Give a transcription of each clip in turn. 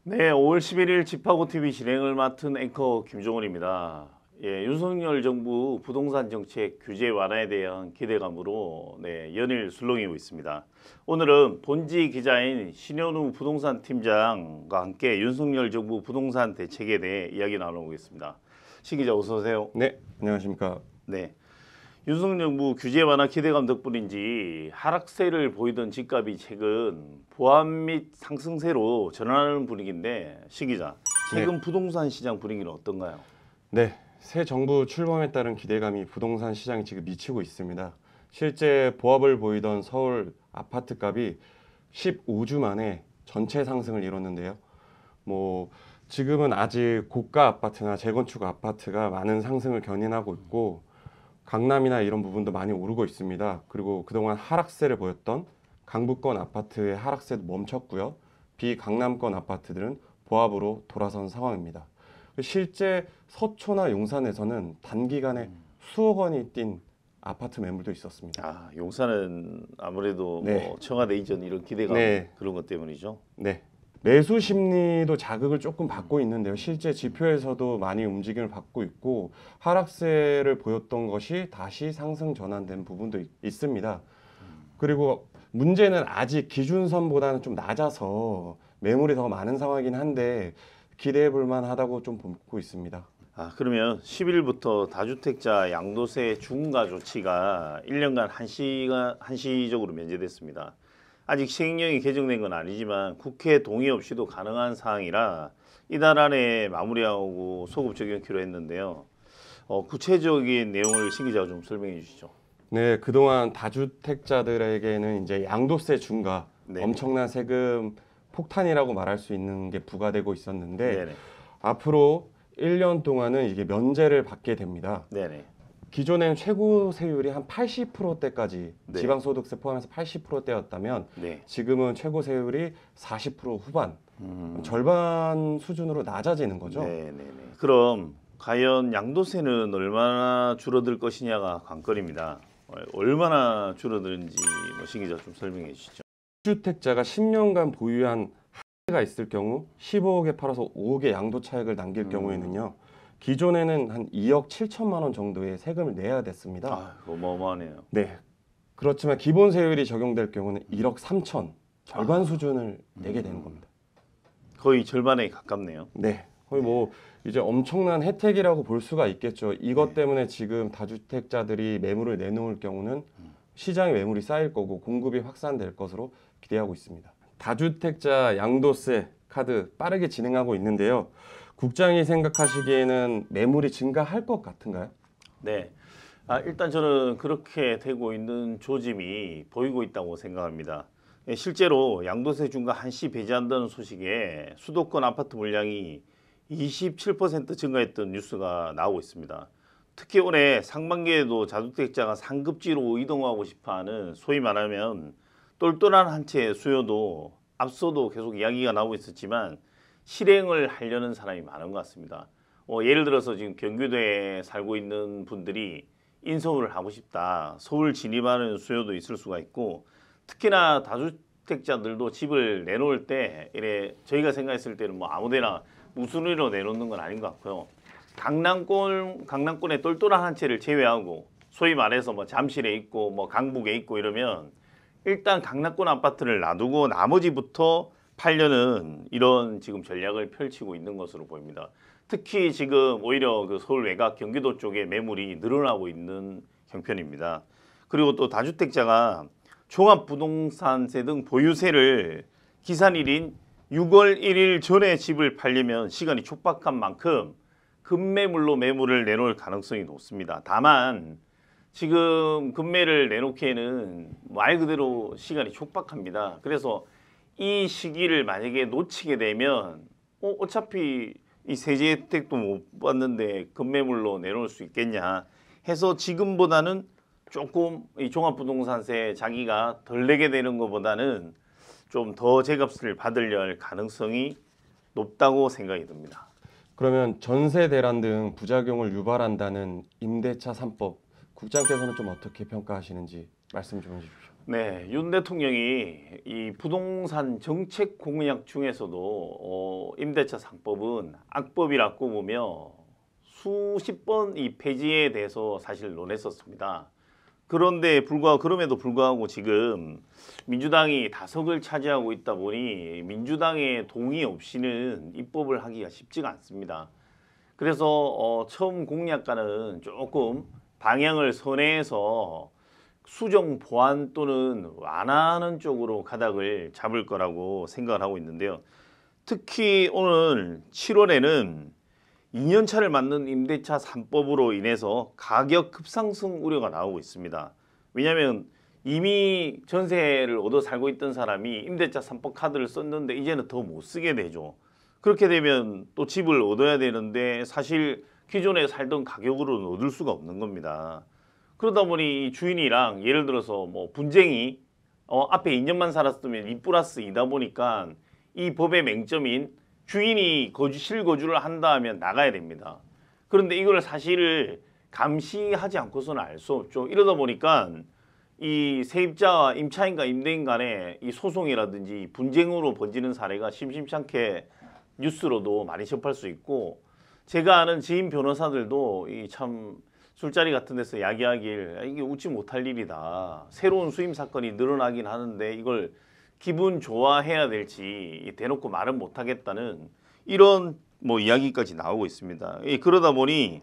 네, 5월 11일 집하고 TV 진행을 맡은 앵커 김종원입니다. 윤석열 정부 부동산 정책 규제 완화에 대한 기대감으로 연일 술렁이고 있습니다. 오늘은 본지 기자인 신현우 부동산 팀장과 함께 윤석열 정부 부동산 대책에 대해 이야기 나눠보겠습니다. 신 기자 어서 오세요. 네, 안녕하십니까. 네. 윤석열 정부 규제 완화 기대감 덕분인지 하락세를 보이던 집값이 최근 보합 및 상승세로 전환하는 분위기인데 신 기자, 최근 부동산 시장 분위기는 어떤가요? 네, 새 정부 출범에 따른 기대감이 부동산 시장에 지금 미치고 있습니다. 실제 보합을 보이던 서울 아파트 값이 15주 만에 전체 상승을 이뤘는데요. 지금은 아직 고가 아파트나 재건축 아파트가 많은 상승을 견인하고 있고 강남이나 이런 부분도 많이 오르고 있습니다. 그리고 그동안 하락세를 보였던 강북권 아파트의 하락세도 멈췄고요. 비강남권 아파트들은 보합으로 돌아선 상황입니다. 실제 서초나 용산에서는 단기간에 수억 원이 뛴 아파트 매물도 있었습니다. 용산은 아무래도 청와대 이전 이런 기대감 그런 것 때문이죠. 네. 매수 심리도 자극을 조금 받고 있는데요. 실제 지표에서도 많이 움직임을 받고 있고 하락세를 보였던 것이 다시 상승 전환된 부분도 있습니다. 그리고 문제는 아직 기준선보다는 좀 낮아서 매물이 더 많은 상황이긴 한데 기대해 볼 만하다고 좀 보고 있습니다. 그러면 10일부터 다주택자 양도세 중과 조치가 1년간 한시적으로 면제됐습니다. 아직 시행령이 개정된 건 아니지만 국회 동의 없이도 가능한 사항이라 이달 안에 마무리하고 소급 적용키로 했는데요. 구체적인 내용을 신 기자가 좀 설명해 주시죠. 네, 그동안 다주택자들에게는 이제 양도세 중과 엄청난 세금 폭탄이라고 말할 수 있는 게 부과되고 있었는데 앞으로 1년 동안은 이게 면제를 받게 됩니다. 기존에는 최고 세율이 한 80%대까지 지방소득세 포함해서 80%대였다면 지금은 최고 세율이 40% 후반, 절반 수준으로 낮아지는 거죠. 그럼 과연 양도세는 얼마나 줄어들 것이냐가 관건입니다. 얼마나 줄어드는지 신 기자 좀 설명해 주시죠. 주택자가 10년간 보유한 한 채가 있을 경우 15억에 팔아서 5억의 양도 차익을 남길 경우에는요. 기존에는 한 2억 7천만 원 정도의 세금을 내야 됐습니다. 어마어마하네요. 네. 그렇지만 기본 세율이 적용될 경우는 1억 3천, 절반 수준을 내게 되는 겁니다. 거의 절반에 가깝네요. 네. 거의 이제 엄청난 혜택이라고 볼 수가 있겠죠. 이것 때문에 지금 다주택자들이 매물을 내놓을 경우는 시장에 매물이 쌓일 거고 공급이 확산될 것으로 기대하고 있습니다. 다주택자 양도세 카드 빠르게 진행하고 있는데요. 국장이 생각하시기에는 매물이 증가할 것 같은가요? 네. 일단 저는 그렇게 되고 있는 조짐이 보이고 있다고 생각합니다. 실제로 양도세 중과 한시 배제한다는 소식에 수도권 아파트 물량이 27% 증가했던 뉴스가 나오고 있습니다. 특히 올해 상반기에도 다주택자가 상급지로 이동하고 싶어하는 소위 말하면 똘똘한 한 채 수요도 앞서도 계속 이야기가 나오고 있었지만 실행을 하려는 사람이 많은 것 같습니다. 예를 들어서 지금 경기도에 살고 있는 분들이 인서울을 하고 싶다. 서울 진입하는 수요도 있을 수가 있고 특히나 다주택자들도 집을 내놓을 때 저희가 생각했을 때는 아무데나 우선으로 내놓는 건 아닌 것 같고요. 강남권의 똘똘한 한 채를 제외하고 소위 말해서 잠실에 있고 강북에 있고 이러면 일단 강남권 아파트를 놔두고 나머지부터 팔려는 이런 지금 전략을 펼치고 있는 것으로 보입니다. 특히 지금 오히려 그 서울 외곽 경기도 쪽에 매물이 늘어나고 있는 형편입니다. 그리고 또 다주택자가 종합부동산세 등 보유세를 기산일인 6월 1일 전에 집을 팔려면 시간이 촉박한 만큼 급매물로 매물을 내놓을 가능성이 높습니다. 다만 지금 급매를 내놓기에는 말 그대로 시간이 촉박합니다. 그래서 이 시기를 만약에 놓치게 되면 어차피 이 세제 혜택도 못 받는데 급매물로 내놓을 수 있겠냐 해서 지금보다는 조금 이 종합부동산세 자기가 덜 내게 되는 것보다는 좀 더 제값을 받으려 할 가능성이 높다고 생각이 듭니다. 그러면 전세 대란 등 부작용을 유발한다는 임대차 3법 국장께서는 좀 어떻게 평가하시는지 말씀 좀 해주십시오. 네, 윤 대통령이 이 부동산 정책 공약 중에서도 임대차 3법은 악법이라고 보며 수십 번 이 폐지에 대해서 사실 논했었습니다. 그럼에도 불구하고 지금 민주당이 다석을 차지하고 있다 보니 민주당의 동의 없이는 입법을 하기가 쉽지가 않습니다. 그래서 처음 공약과는 조금 방향을 선회해서 수정 보완 또는 완화하는 쪽으로 가닥을 잡을 거라고 생각을 하고 있는데요. 특히 오늘 7월에는 2년차를 맞는 임대차 3법으로 인해서 가격 급상승 우려가 나오고 있습니다. 왜냐하면 이미 전세를 얻어 살고 있던 사람이 임대차 3법 카드를 썼는데 이제는 더 못 쓰게 되죠. 그렇게 되면 또 집을 얻어야 되는데 사실 기존에 살던 가격으로는 얻을 수가 없는 겁니다. 그러다 보니 주인이랑 예를 들어서 뭐 분쟁이 앞에 2년만 살았으면 2 플러스 2다 보니까 이 법의 맹점인 주인이 실거주를 한다 하면 나가야 됩니다. 그런데 이걸 사실을 감시하지 않고서는 알 수 없죠. 이러다 보니까 이 세입자와 임차인과 임대인 간의 이 소송이라든지 분쟁으로 번지는 사례가 심심찮게 뉴스로도 많이 접할 수 있고, 제가 아는 지인 변호사들도 이 참 술자리 같은 데서 이야기하길 이게 웃지 못할 일이다. 새로운 수임 사건이 늘어나긴 하는데 이걸 기분 좋아해야 될지 대놓고 말은 못하겠다는 이런 뭐 이야기까지 나오고 있습니다. 그러다 보니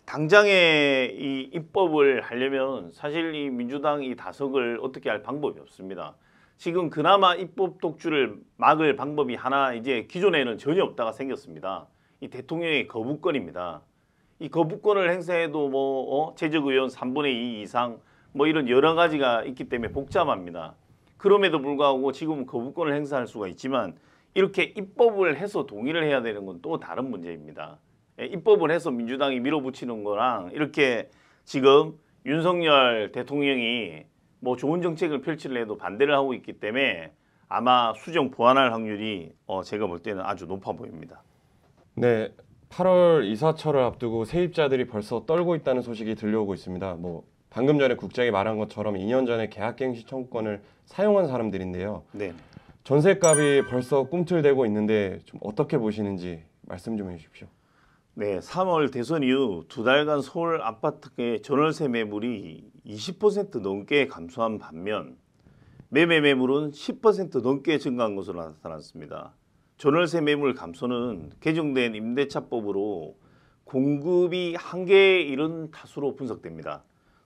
당장에 이 입법을 하려면 사실 이 민주당 이 다석을 어떻게 할 방법이 없습니다. 지금 그나마 입법 독주를 막을 방법이 하나 이제 기존에는 전혀 없다가 생겼습니다. 이 대통령의 거부권입니다. 이 거부권을 행사해도 뭐 재적의원 3분의 2 이상 뭐 이런 여러 가지가 있기 때문에 복잡합니다. 그럼에도 불구하고 지금은 거부권을 행사할 수가 있지만 이렇게 입법을 해서 동의를 해야 되는 건 또 다른 문제입니다. 입법을 해서 민주당이 밀어붙이는 거랑 이렇게 지금 윤석열 대통령이 뭐 좋은 정책을 펼치려 해도 반대를 하고 있기 때문에 아마 수정 보완할 확률이 제가 볼 때는 아주 높아 보입니다. 네, 8월 이사철을 앞두고 세입자들이 벌써 떨고 있다는 소식이 들려오고 있습니다. 뭐 방금 전에 국장이 말한 것처럼 2년 전에 계약갱신 청구권을 사용한 사람들인데요. 네. 전세값이 벌써 꿈틀대고 있는데 좀 어떻게 보시는지 말씀 좀 해주십시오. 네, 3월 대선 이후 2달간 서울 아파트의 전월세 매물이 20% 넘게 감소한 반면 매매 매물은 10% 넘게 증가한 것으로 나타났습니다. 전월세 매물 감소는 개정된 임대차법으로 공급이 한계에 이른 탓으로 분석됩니다.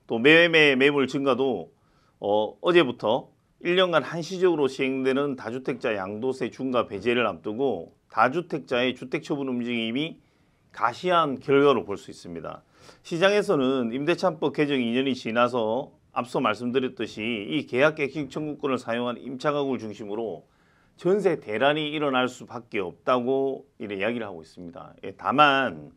또 매매 매물 증가도 어제부터 1년간 한시적으로 시행되는 다주택자 양도세 중과 배제를 앞두고 다주택자의 주택처분 움직임이 가시한 결과로 볼 수 있습니다. 시장에서는 임대차법 개정 2년이 지나서 앞서 말씀드렸듯이 이 계약갱신 청구권을 사용한 임차가구를 중심으로 전세 대란이 일어날 수밖에 없다고 이래 이야기를 하고 있습니다. 다만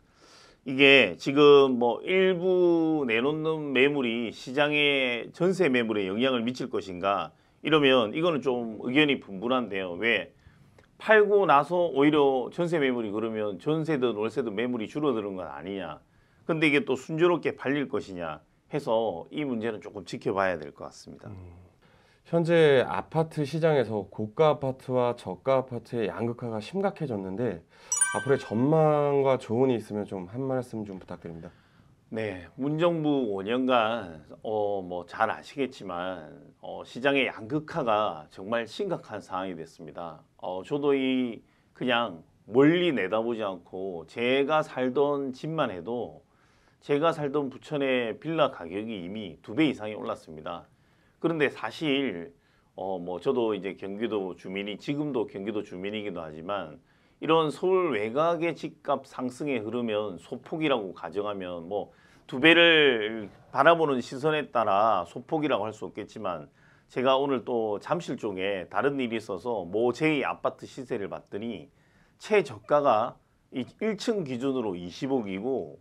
이게 지금 뭐 일부 내놓는 매물이 시장의 전세 매물에 영향을 미칠 것인가 이러면 이거는 좀 의견이 분분한데요. 왜? 팔고 나서 오히려 전세 매물이 그러면 전세든 월세든 매물이 줄어드는 건 아니냐. 근데 이게 또 순조롭게 팔릴 것이냐 해서 이 문제는 조금 지켜봐야 될 것 같습니다. 현재 아파트 시장에서 고가 아파트와 저가 아파트의 양극화가 심각해졌는데 앞으로의 전망과 조언이 있으면 좀 한 말씀 좀 부탁드립니다. 네, 문정부 5년간 뭐 잘 아시겠지만 시장의 양극화가 정말 심각한 상황이 됐습니다. 저도 그냥 멀리 내다보지 않고 제가 살던 집만 해도 제가 살던 부천의 빌라 가격이 이미 2배 이상이 올랐습니다. 그런데 사실 뭐 저도 이제 경기도 주민이 지금도 경기도 주민이기도 하지만 이런 서울 외곽의 집값 상승의 흐르면 소폭이라고 가정하면 뭐 2배를 바라보는 시선에 따라 소폭이라고 할 수 없겠지만 제가 오늘 또 잠실 쪽에 다른 일이 있어서 모 제2 아파트 시세를 봤더니 최저가가 이 1층 기준으로 20억이고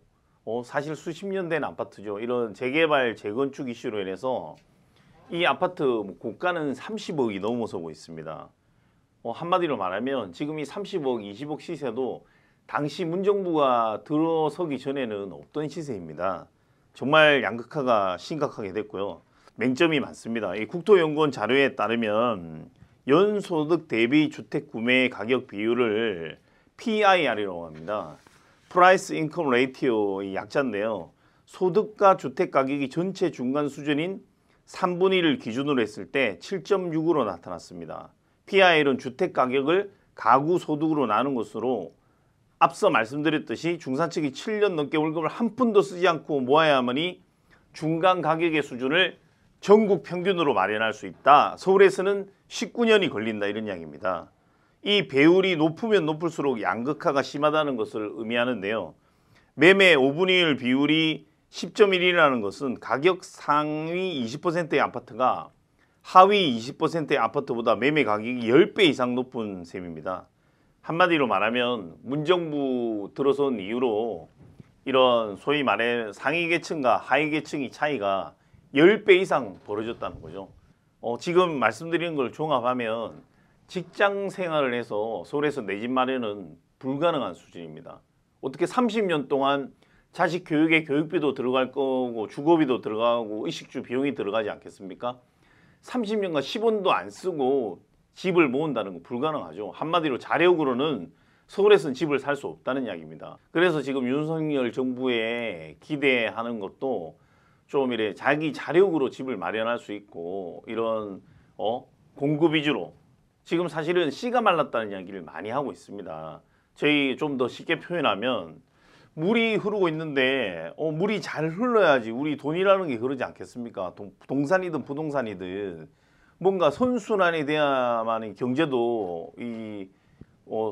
사실 수십 년 된 아파트죠. 이런 재개발 재건축 이슈로 인해서 이 아파트 고가는 30억이 넘어서고 있습니다. 한마디로 말하면 지금 이 30억, 20억 시세도 당시 문정부가 들어서기 전에는 없던 시세입니다. 정말 양극화가 심각하게 됐고요. 맹점이 많습니다. 이 국토연구원 자료에 따르면 연소득 대비 주택 구매 가격 비율을 PIR이라고 합니다. Price Income Ratio의 약자인데요. 소득과 주택 가격이 전체 중간 수준인 3분의 1을 기준으로 했을 때 7.6으로 나타났습니다. PIR은 주택 가격을 가구 소득으로 나눈 것으로 앞서 말씀드렸듯이 중산층이 7년 넘게 월급을 한 푼도 쓰지 않고 모아야만이 중간 가격의 수준을 전국 평균으로 마련할 수 있다. 서울에서는 19년이 걸린다 이런 이야기입니다. 이 배율이 높으면 높을수록 양극화가 심하다는 것을 의미하는데요. 매매 5분의 1 비율이 10.1이라는 것은 가격 상위 20%의 아파트가 하위 20%의 아파트보다 매매 가격이 10배 이상 높은 셈입니다. 한마디로 말하면 문정부 들어선 이후로 이런 소위 말해 상위 계층과 하위 계층의 차이가 10배 이상 벌어졌다는 거죠. 지금 말씀드린 걸 종합하면 직장 생활을 해서 서울에서 내 집 마련은 불가능한 수준입니다. 어떻게 30년 동안 자식 교육에 교육비도 들어갈 거고 주거비도 들어가고 의식주 비용이 들어가지 않겠습니까? 30년간 10원도 안 쓰고 집을 모은다는 건 불가능하죠. 한마디로 자력으로는 서울에서는 집을 살 수 없다는 이야기입니다. 그래서 지금 윤석열 정부에 기대하는 것도 좀 이래 자기 자력으로 집을 마련할 수 있고 이런 공급 위주로 지금 사실은 씨가 말랐다는 이야기를 많이 하고 있습니다. 저희 좀 더 쉽게 표현하면 물이 흐르고 있는데 물이 잘 흘러야지 우리 돈이라는 게 그러지 않겠습니까? 동산이든 부동산이든 뭔가 선순환이 돼야만 경제도 이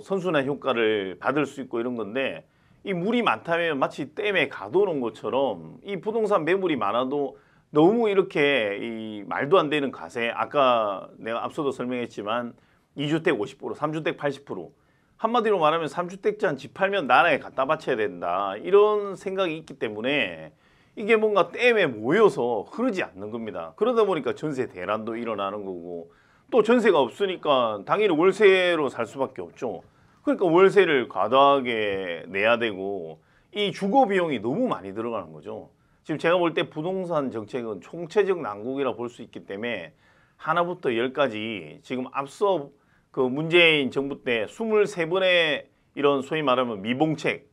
선순환 효과를 받을 수 있고 이런 건데 이 물이 많다면 마치 댐에 가둬놓은 것처럼 이 부동산 매물이 많아도 너무 이렇게 이 말도 안 되는 가세 아까 내가 앞서도 설명했지만 2주택 50%, 3주택 80% 한마디로 말하면 3주택자 집 팔면 나라에 갖다 바쳐야 된다 이런 생각이 있기 때문에 이게 뭔가 댐에 모여서 흐르지 않는 겁니다. 그러다 보니까 전세 대란도 일어나는 거고 또 전세가 없으니까 당연히 월세로 살 수밖에 없죠. 그러니까 월세를 과다하게 내야 되고 이 주거 비용이 너무 많이 들어가는 거죠. 지금 제가 볼 때 부동산 정책은 총체적 난국이라 볼 수 있기 때문에 하나부터 열까지 지금 앞서 그 문재인 정부 때 23번의 이런 소위 말하면 미봉책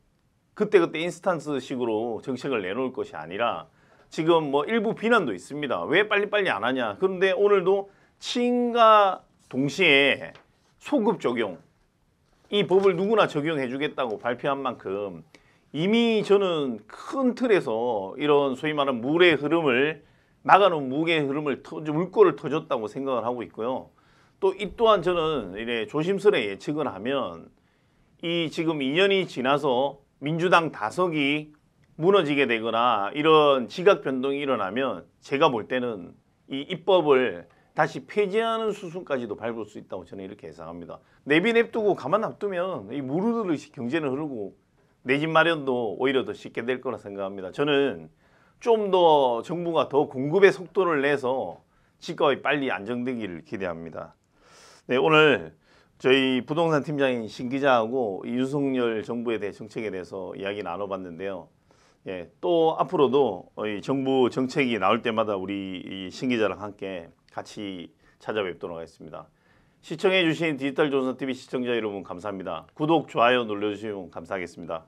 그때그때 인스턴스식으로 정책을 내놓을 것이 아니라 지금 뭐 일부 비난도 있습니다. 왜 빨리빨리 안 하냐. 그런데 오늘도 취임과 동시에 소급 적용 이 법을 누구나 적용해 주겠다고 발표한 만큼 이미 저는 큰 틀에서 이런 소위 말하는 물의 흐름을 막아놓은 무게의 흐름을 물꼬를 터줬다고 생각을 하고 있고요. 또 이 또한 저는 이래 조심스레 예측을 하면 이 지금 2년이 지나서 민주당 다석이 무너지게 되거나 이런 지각 변동이 일어나면 제가 볼 때는 이 입법을 다시 폐지하는 수순까지도 밟을 수 있다고 저는 이렇게 예상합니다. 내비 냅두고 가만 놔두면 이 물 흐르듯이 경제는 흐르고 내 집 마련도 오히려 더 쉽게 될 거라 생각합니다. 저는 좀 더 정부가 더 공급의 속도를 내서 집값이 빨리 안정되기를 기대합니다. 네, 오늘 저희 부동산 팀장인 신 기자하고 윤석열 정부에 대해 정책에 대해서 이야기 나눠봤는데요. 예, 또 앞으로도 이 정부 정책이 나올 때마다 우리 신 기자랑 함께 같이 찾아뵙도록 하겠습니다. 시청해주신 디지털조선TV 시청자 여러분 감사합니다. 구독, 좋아요 눌러주시면 감사하겠습니다.